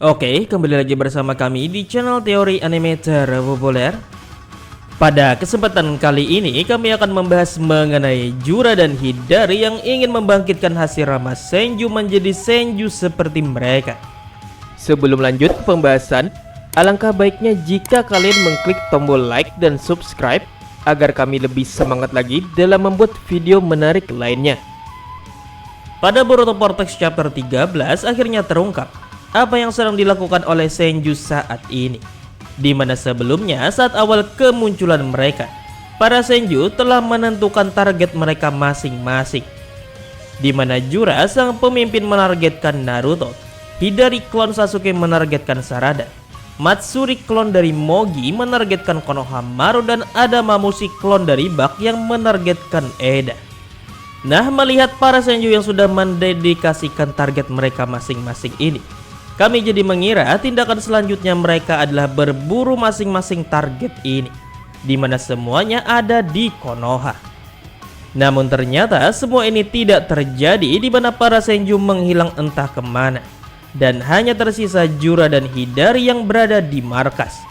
Oke, kembali lagi bersama kami di channel teori anime terpopuler. Pada kesempatan kali ini kami akan membahas mengenai Jura dan Hidari yang ingin membangkitkan Hashirama Senju menjadi Senju seperti mereka. Sebelum lanjut ke pembahasan, alangkah baiknya jika kalian mengklik tombol like dan subscribe agar kami lebih semangat lagi dalam membuat video menarik lainnya. Pada Boruto Vortex chapter 13 akhirnya terungkap apa yang sedang dilakukan oleh Senju saat ini, di mana sebelumnya saat awal kemunculan mereka, para Senju telah menentukan target mereka masing-masing, di mana Jura sang pemimpin menargetkan Naruto, Hidari klon Sasuke menargetkan Sarada, Matsuri klon dari Mogi menargetkan Konohamaru, dan ada Mamushi klon dari Bak yang menargetkan Eda. Nah, melihat para Senju yang sudah mendedikasikan target mereka masing-masing ini, kami jadi mengira tindakan selanjutnya mereka adalah berburu masing-masing target ini, di mana semuanya ada di Konoha. Namun ternyata semua ini tidak terjadi, di mana para Senju menghilang entah kemana, dan hanya tersisa Jura dan Hidari yang berada di markas,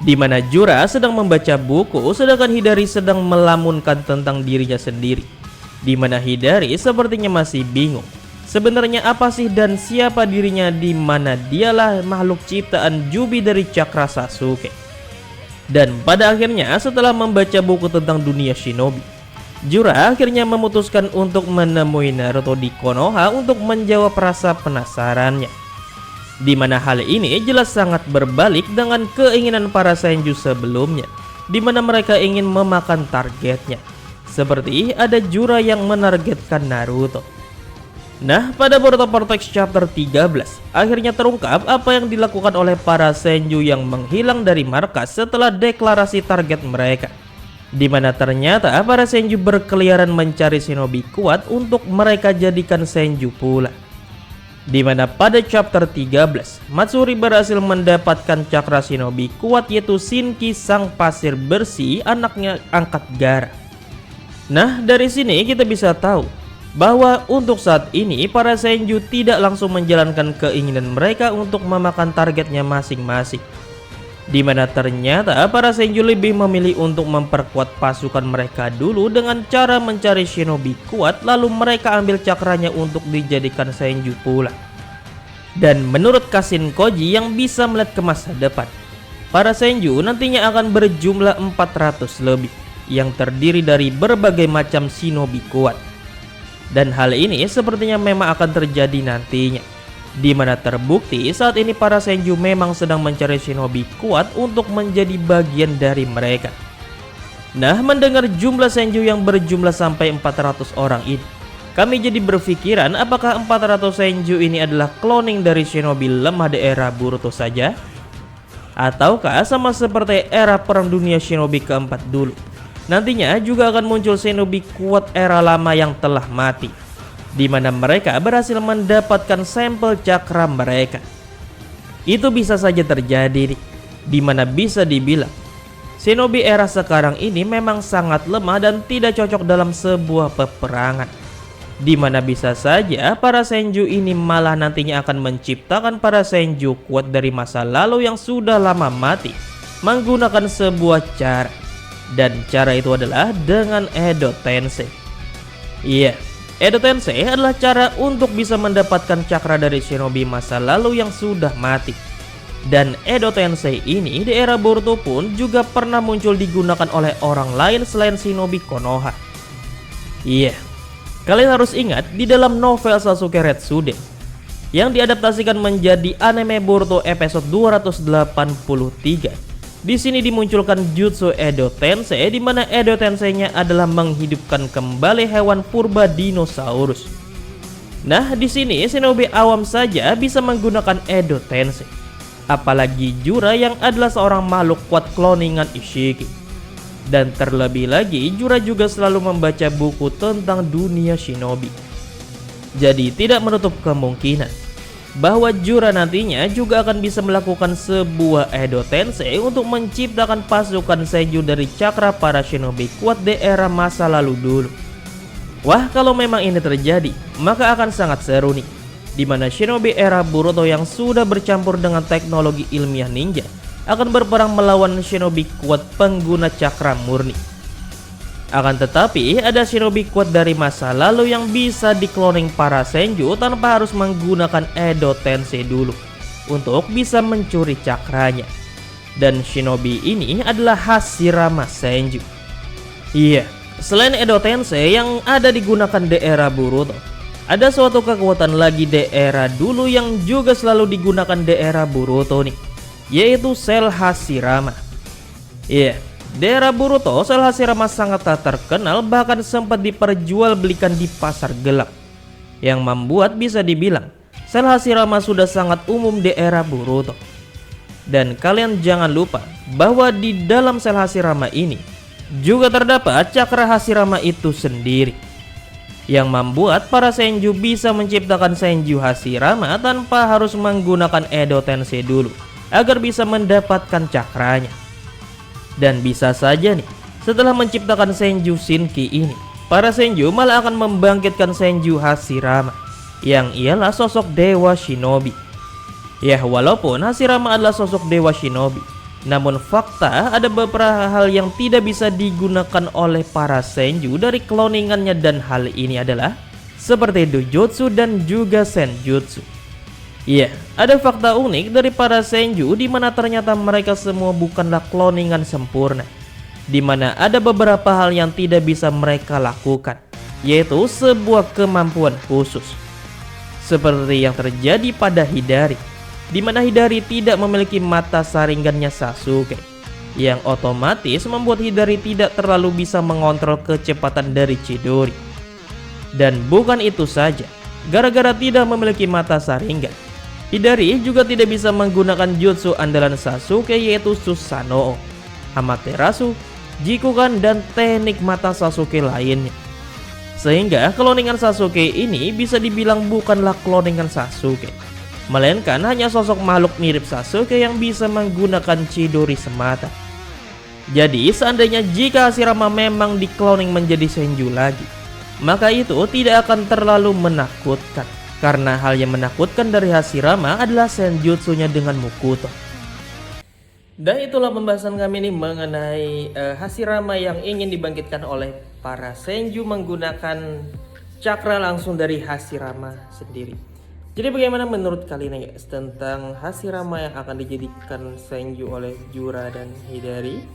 di mana Jura sedang membaca buku sedangkan Hidari sedang melamunkan tentang dirinya sendiri, di mana Hidari sepertinya masih bingung sebenarnya apa sih dan siapa dirinya, di mana dialah makhluk ciptaan Jubi dari Cakra Sasuke. Dan pada akhirnya setelah membaca buku tentang dunia shinobi, Jura akhirnya memutuskan untuk menemui Naruto di Konoha untuk menjawab rasa penasarannya, di mana hal ini jelas sangat berbalik dengan keinginan para Senju sebelumnya, di mana mereka ingin memakan targetnya, seperti ada Jura yang menargetkan Naruto. Nah, pada Boruto Vortex chapter 13 akhirnya terungkap apa yang dilakukan oleh para Senju yang menghilang dari markas setelah deklarasi target mereka, di mana ternyata para Senju berkeliaran mencari shinobi kuat untuk mereka jadikan Senju pula, di mana pada chapter 13 Matsuri berhasil mendapatkan cakra shinobi kuat, yaitu Shinki sang pasir bersih anaknya angkat Gaara. Nah, dari sini kita bisa tahu bahwa untuk saat ini para Senju tidak langsung menjalankan keinginan mereka untuk memakan targetnya masing-masing, di mana ternyata para Senju lebih memilih untuk memperkuat pasukan mereka dulu dengan cara mencari shinobi kuat, lalu mereka ambil cakranya untuk dijadikan Senju pula. Dan menurut Kashin Koji yang bisa melihat ke masa depan, para Senju nantinya akan berjumlah 400 lebih yang terdiri dari berbagai macam shinobi kuat. Dan hal ini sepertinya memang akan terjadi nantinya, di mana terbukti saat ini para Senju memang sedang mencari shinobi kuat untuk menjadi bagian dari mereka. Nah, mendengar jumlah Senju yang berjumlah sampai 400 orang ini, kami jadi berpikiran apakah 400 Senju ini adalah cloning dari shinobi lemah di era Boruto saja, ataukah sama seperti era perang dunia shinobi keempat dulu, nantinya juga akan muncul shinobi kuat era lama yang telah mati, di mana mereka berhasil mendapatkan sampel cakra mereka. Itu bisa saja terjadi nih, di mana bisa dibilang shinobi era sekarang ini memang sangat lemah dan tidak cocok dalam sebuah peperangan, di mana bisa saja para Senju ini malah nantinya akan menciptakan para Senju kuat dari masa lalu yang sudah lama mati menggunakan sebuah cara. Dan cara itu adalah dengan Edo Tensei. Iya, Edo Tensei adalah cara untuk bisa mendapatkan cakra dari shinobi masa lalu yang sudah mati. Dan Edo Tensei ini di era Boruto pun juga pernah muncul digunakan oleh orang lain selain shinobi Konoha. Iya, kalian harus ingat di dalam novel Sasuke Retsuden yang diadaptasikan menjadi anime Boruto episode 283. Di sini dimunculkan jutsu Edo Tensei, di mana Edo Tensei-nya adalah menghidupkan kembali hewan purba dinosaurus. Nah, di sini shinobi awam saja bisa menggunakan Edo Tensei, apalagi Jura yang adalah seorang makhluk kuat kloningan Ishiki. Dan terlebih lagi Jura juga selalu membaca buku tentang dunia shinobi. Jadi tidak menutup kemungkinan bahwa Jura nantinya juga akan bisa melakukan sebuah Edo Tensei untuk menciptakan pasukan Senju dari cakra para shinobi kuat di era masa lalu dulu. Wah, kalau memang ini terjadi, maka akan sangat seru nih, di mana shinobi era Boruto yang sudah bercampur dengan teknologi ilmiah ninja akan berperang melawan shinobi kuat pengguna cakra murni. Akan tetapi, ada shinobi kuat dari masa lalu yang bisa dikloning para senju tanpa harus menggunakan Edo Tensei dulu untuk bisa mencuri cakranya. Dan shinobi ini adalah Hashirama Senju. Iya, selain Edo Tensei yang ada digunakan di era Boruto, ada suatu kekuatan lagi di era dulu yang juga selalu digunakan di era Boruto nih, yaitu sel Hashirama. Iya, di era Boruto sel Hashirama sangat tak terkenal, bahkan sempat diperjualbelikan di pasar gelap, yang membuat bisa dibilang sel Hashirama sudah sangat umum di era Boruto. Dan kalian jangan lupa bahwa di dalam sel Hashirama ini juga terdapat cakra Hashirama itu sendiri, yang membuat para senju bisa menciptakan senju Hashirama tanpa harus menggunakan Edo Tensei dulu agar bisa mendapatkan cakranya. Dan bisa saja nih, setelah menciptakan senju Shinki ini, para senju malah akan membangkitkan senju Hashirama, yang ialah sosok dewa shinobi. Ya, walaupun Hashirama adalah sosok dewa shinobi, namun fakta ada beberapa hal yang tidak bisa digunakan oleh para senju dari kloningannya, dan hal ini adalah seperti dojutsu dan juga senjutsu. Iya, ada fakta unik dari para senju di mana ternyata mereka semua bukanlah kloningan sempurna, di mana ada beberapa hal yang tidak bisa mereka lakukan, yaitu sebuah kemampuan khusus. Seperti yang terjadi pada Hidari, di mana Hidari tidak memiliki mata saringannya Sasuke, yang otomatis membuat Hidari tidak terlalu bisa mengontrol kecepatan dari Chidori. Dan bukan itu saja, gara-gara tidak memiliki mata saringan, Hidari juga tidak bisa menggunakan jutsu andalan Sasuke, yaitu Susanoo, Amaterasu, Jikukan, dan teknik mata Sasuke lainnya. Sehingga kloningan Sasuke ini bisa dibilang bukanlah kloningan Sasuke, melainkan hanya sosok makhluk mirip Sasuke yang bisa menggunakan Chidori semata. Jadi seandainya jika Hashirama memang dikloning menjadi senju lagi, maka itu tidak akan terlalu menakutkan, karena hal yang menakutkan dari Hashirama adalah senjutsunya dengan Mukuto. Dan itulah pembahasan kami ini mengenai Hashirama yang ingin dibangkitkan oleh para senju menggunakan cakra langsung dari Hashirama sendiri. Jadi bagaimana menurut kalian guys tentang Hashirama yang akan dijadikan senju oleh Jura dan Hidari?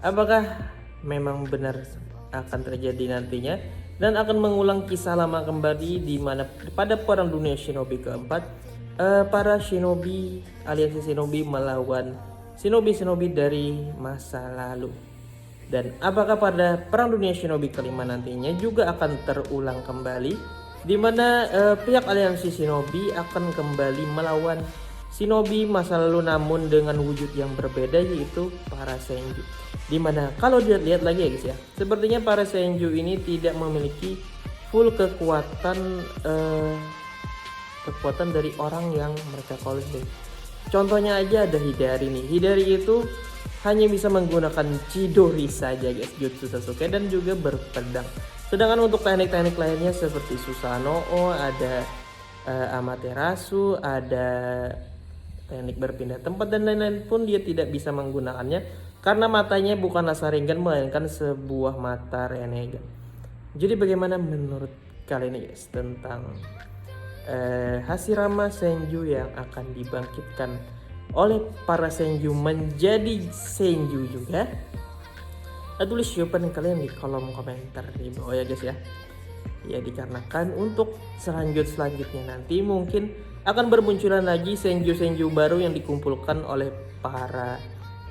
Apakah memang benar akan terjadi nantinya dan akan mengulang kisah lama kembali, di mana pada perang dunia shinobi keempat para shinobi, aliansi shinobi melawan shinobi-shinobi dari masa lalu? Dan apakah pada perang dunia shinobi kelima nantinya juga akan terulang kembali, di mana pihak aliansi shinobi akan kembali melawan shinobi masa lalu namun dengan wujud yang berbeda, yaitu para senju. Dimana kalau dilihat lagi ya guys ya, sepertinya para senju ini tidak memiliki full kekuatan dari orang yang mereka clone. Contohnya aja ada Hidari nih. Hidari itu hanya bisa menggunakan Chidori saja guys, jutsu Sasuke, dan juga berpedang. Sedangkan untuk teknik-teknik lainnya seperti Susanoo, ada Amaterasu, ada teknik berpindah tempat dan lain-lain pun dia tidak bisa menggunakannya, karena matanya bukanlah Sharingan melainkan sebuah mata Rinnegan. Jadi bagaimana menurut kalian guys tentang Hashirama senju yang akan dibangkitkan oleh para senju menjadi senju juga? Tulis jawaban kalian di kolom komentar di bawah ya guys ya. Ya, dikarenakan untuk selanjutnya nanti mungkin akan bermunculan lagi senju-senju baru yang dikumpulkan oleh para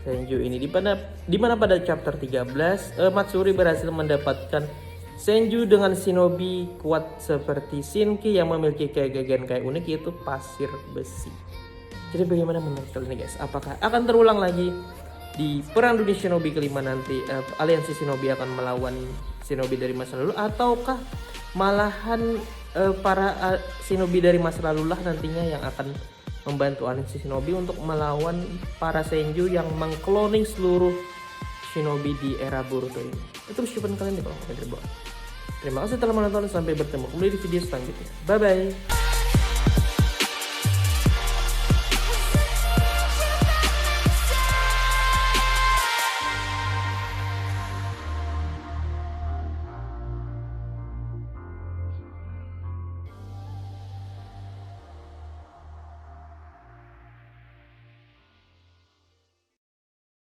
senju ini, di mana pada chapter 13 Matsuri berhasil mendapatkan senju dengan shinobi kuat seperti Shinki yang memiliki kegiatan kayak unik, yaitu pasir besi. Jadi bagaimana menurut kalian guys? Apakah akan terulang lagi di perang dunia shinobi kelima nanti aliansi shinobi akan melawan shinobi dari masa lalu, ataukah malahan para shinobi dari masa lalu lah nantinya yang akan membantu aliansi shinobi untuk melawan para senju yang mengkloning seluruh shinobi di era Boruto ini? Itu jawaban kalian di kolom komentar bawah. Terima kasih telah menonton, sampai bertemu kembali di video selanjutnya. Bye bye.